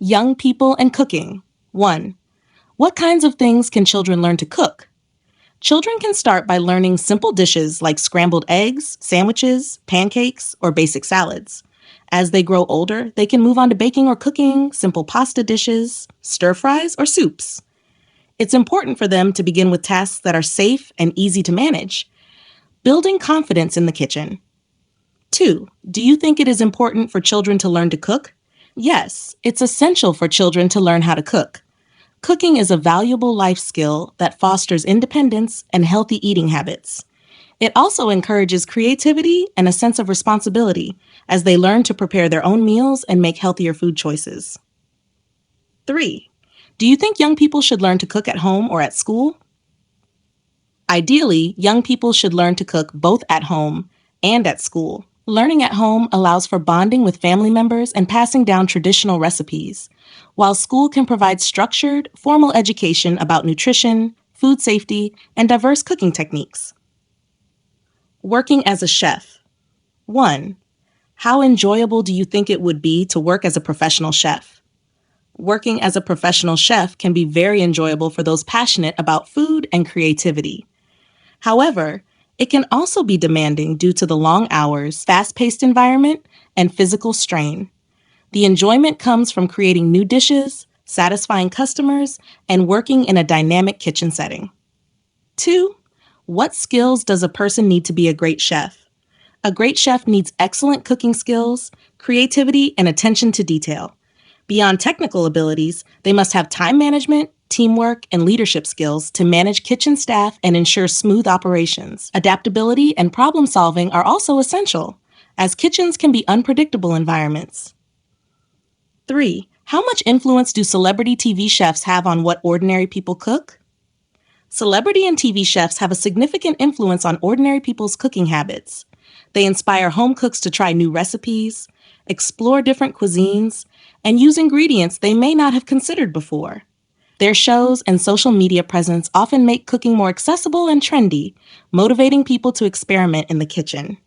Young people and cooking. 1. What kinds of things can children learn to cook? Children can start by learning simple dishes like scrambled eggs, sandwiches, pancakes, or basic salads. As they grow older, they can move on to baking or cooking simple pasta dishes, stir fries, or soups. It's important for them to begin with tasks that are safe and easy to manage, building confidence in the kitchen. 2. Do you think it is important for children to learn to cook? Yes, it's essential for children to learn how to cook. Cooking is a valuable life skill that fosters independence and healthy eating habits. It also encourages creativity and a sense of responsibility as they learn to prepare their own meals and make healthier food choices. 3. Do you think young people should learn to cook at home or at school? Ideally, young people should learn to cook both at home and at school. Learning at home allows for bonding with family members and passing down traditional recipes, while school can provide structured, formal education about nutrition, food safety, and diverse cooking techniques. Working as a chef. 1. How enjoyable do you think it would be to work as a professional chef? Working as a professional chef can be very enjoyable for those passionate about food and creativity. However, it can also be demanding due to the long hours, fast-paced environment, and physical strain. The enjoyment comes from creating new dishes, satisfying customers, and working in a dynamic kitchen setting. 2. What skills does a person need to be a great chef? A great chef needs excellent cooking skills, creativity, and attention to detail. Beyond technical abilities, they must have time management, teamwork, and leadership skills to manage kitchen staff and ensure smooth operations. Adaptability and problem solving are also essential, as kitchens can be unpredictable environments. 3. How much influence do celebrity TV chefs have on what ordinary people cook? Celebrity and TV chefs have a significant influence on ordinary people's cooking habits. They inspire home cooks to try new recipes, explore different cuisines, and use ingredients they may not have considered before. Their shows and social media presence often make cooking more accessible and trendy, motivating people to experiment in the kitchen.